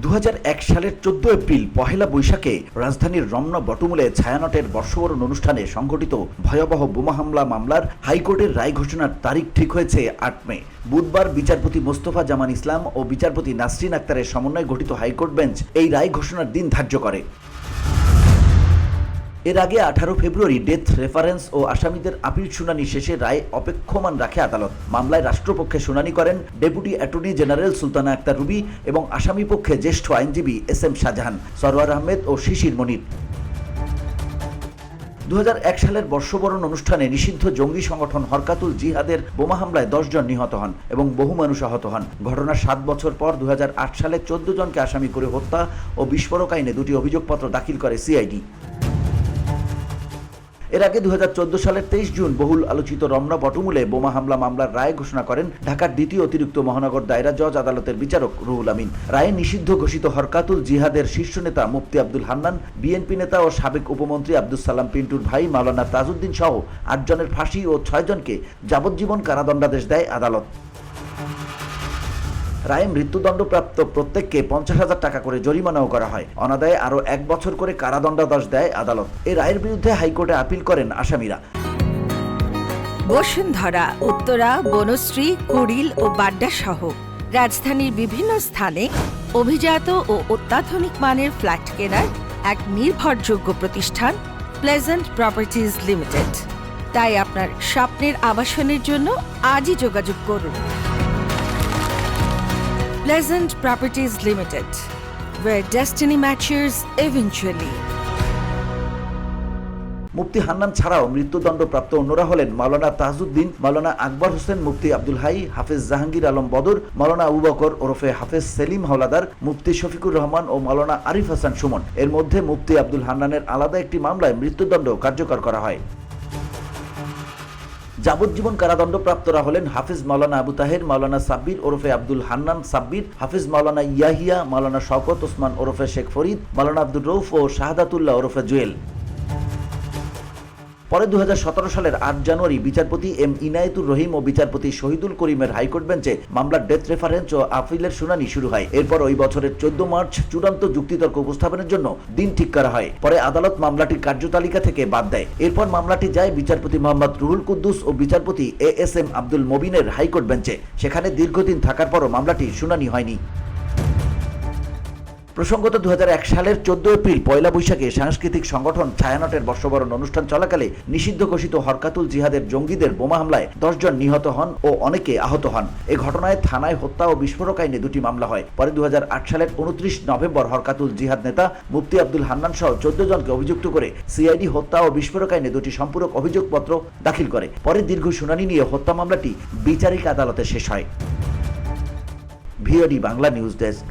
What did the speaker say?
2001 সালের 14 এপ্রিল পহেলা বৈশাখে রাজধানীর রমনা বটমূলে ছায়ানটের বর্ষবরণ অনুষ্ঠানে সংঘটিত ভয়াবহ বোমা হামলা মামলার হাইকোর্টের রায় ঘোষণার তারিখ ঠিক হয়েছে 8 মে। বুধবার বিচারপতি মোস্তফা জামান ইসলাম ও বিচারপতি নাসরিন আক্তারের সমন্বয়ে গঠিত হাইকোর্ট বেঞ্চ এই রায় ঘোষণার দিন ধার্য করে। এর আগে 18 ফেব্রুয়ারি ডেথ রেফারেন্স ও আসামিদের আপিল শুনানি শেষে রায় অপেক্ষমান রাখে আদালত। মামলায় রাষ্ট্রপক্ষে শুনানি করেন deputy attorney general Sultana Akter Ruby এবং আসামি পক্ষে জ্যেষ্ঠ আইনজীবী এস.এম. শাহজাহান, সরওয়ার আহমেদ ও শিশির মনির। 2001 সালের বর্ষবরণ অনুষ্ঠানে নিষিদ্ধ জঙ্গি সংগঠন হরকাতুল জিহাদের বোমা হামলায় 10 জন নিহত হন এবং বহু মানুষ আহত হন। ঘটনার 7 বছর পর 2008 সালে 14 জনকে আসামি করে হত্যা ও বিস্ফোরক আইনে 2টি অভিযোগপত্র দাখিল করে সিআইডি। এর আগে 2014 সালের 23 জুন বহুল আলোচিত রমনা বটমূলে বোমা হামলা মামলার রায় ঘোষণা করেন ঢাকার দ্বিতীয় অতিরিক্ত মহানগর দায়রা জজ আদালতের বিচারক রুহুল আমিন। রায়ে নিষিদ্ধ ঘোষিত হরকাতুল জিহাদের শীর্ষ নেতা মুফতি আব্দুল হান্নান, বিএনপি নেতা ও সাবেক উপমন্ত্রী আব্দুস সালাম পিন্টুর ভাই মাওলানা তাজউদ্দিন সহ 8 জনের ফাঁসি ও 6 জনকে যাবজ্জীবন কারাদণ্ডাদেশ দেয় আদালত। রায়ে মৃত্যুদণ্ডপ্রাপ্ত প্রত্যেককে 50,000 টাকা করে জরিমানাও করা হয়। অনাদায়ে আরও 1 বছর করে কারাদণ্ডাদেশ দেয় আদালত। এই রায়ের বিরুদ্ধে হাইকোর্টে আপিল করেন আসামিরা। বসুন্ধরা, উত্তরা, বনশ্রী, কুড়িল ও বাড্ডা সহ রাজধানীর বিভিন্ন স্থানে অভিজাত ও অত্যাধুনিক মানের ফ্ল্যাট কেনার এক নির্ভরযোগ্য প্রতিষ্ঠান প্লেজেন্ট প্রপার্টিজ লিমিটেড। তাই আপনার স্বপ্নের আবাসনের জন্য আজই যোগাযোগ করুন। Pleasant Properties Limited, where destiny matches eventually. মুফতি হান্নান ছাড়াও মৃত্যুদণ্ডপ্রাপ্ত অন্যরা হলেন মাওলানা তাজউদ্দিন, মাওলানা আকবর হোসেন, মুফতি আব্দুল হাই, হাফেজ জাহাঙ্গীর আলম বদর, মাওলানা আবু বকর ওরফে হাফেজ সেলিম হাওলাদার, মুফতি শফিকুর রহমান ও মাওলানা আরিফ হাসান সুমন। এর মধ্যে মুফতি আব্দুল হান্নানের আলাদা একটি মামলায় মৃত্যুদণ্ড কার্যকর করা হয়। যাবজ্জীবন কারাদণ্ডপ্রাপ্তরা হলেন হাফিজ মাওলানা আবু তাহের, মাওলানা সাব্বির ওরফে আব্দুল হান্নান সাব্বির, হাফিজ মাওলানা ইয়াহিয়া, মাওলানা শওকত ওসমান ওরফে শেখ ফরিদ, মাওলানা আব্দুর রউফ ও শাহাদাতুল্লাহ ওরফে জুয়েল। পরে 2017 সালের 8 জানুয়ারি বিচারপতি এম ইনায়েতুর রহিম ও বিচারপতি শহীদুল করিমের হাইকোর্ট বেঞ্চে মামলার ডেথ রেফারেন্স ও আপিলের শুনানি শুরু হয়। এরপর ওই বছরের 14 মার্চ চূড়ান্ত যুক্তিতর্ক উপস্থাপনের জন্য দিন ঠিক করা হয়। পরে আদালত মামলাটি কার্যতালিকা থেকে বাদ দেয়। এরপর মামলাটি যায় বিচারপতি মোহাম্মদ রুহুল কুদ্দুস ও বিচারপতি এ.এস.এম. আব্দুল মবিনের হাইকোর্ট বেঞ্চে। সেখানে দীর্ঘদিন থাকার পরও মামলাটি শুনানি হয়নি। প্রসঙ্গত 2001 সালের 14 এপ্রিল পয়লা বৈশাখে সাংস্কৃতিক সংগঠন ছায়ানটের বর্ষবরণ অনুষ্ঠান চলাকালে নিষিদ্ধ ঘোষিত হরকাতুল জিহাদের জঙ্গিদের বোমা হামলায় 10 জন নিহত হন ও অনেকে আহত হন। এ ঘটনায় থানায় হত্যা ও বিস্ফোরক আইনে 2টি মামলা হয়। পরে 2008 সালের 29 নভেম্বর হরকাতুল জিহাদ নেতা মুফতি আব্দুল হান্নান সহ 14 জনকে অভিযুক্ত করে সিআইডি হত্যা ও বিস্ফোরক আইনে 2টি সম্পূরক অভিযোগপত্র দাখিল করে। পরে দীর্ঘ শুনানি নিয়ে হত্যা মামলাটি বিচারিক আদালতে শেষ হয়। VOD Bangla news desk.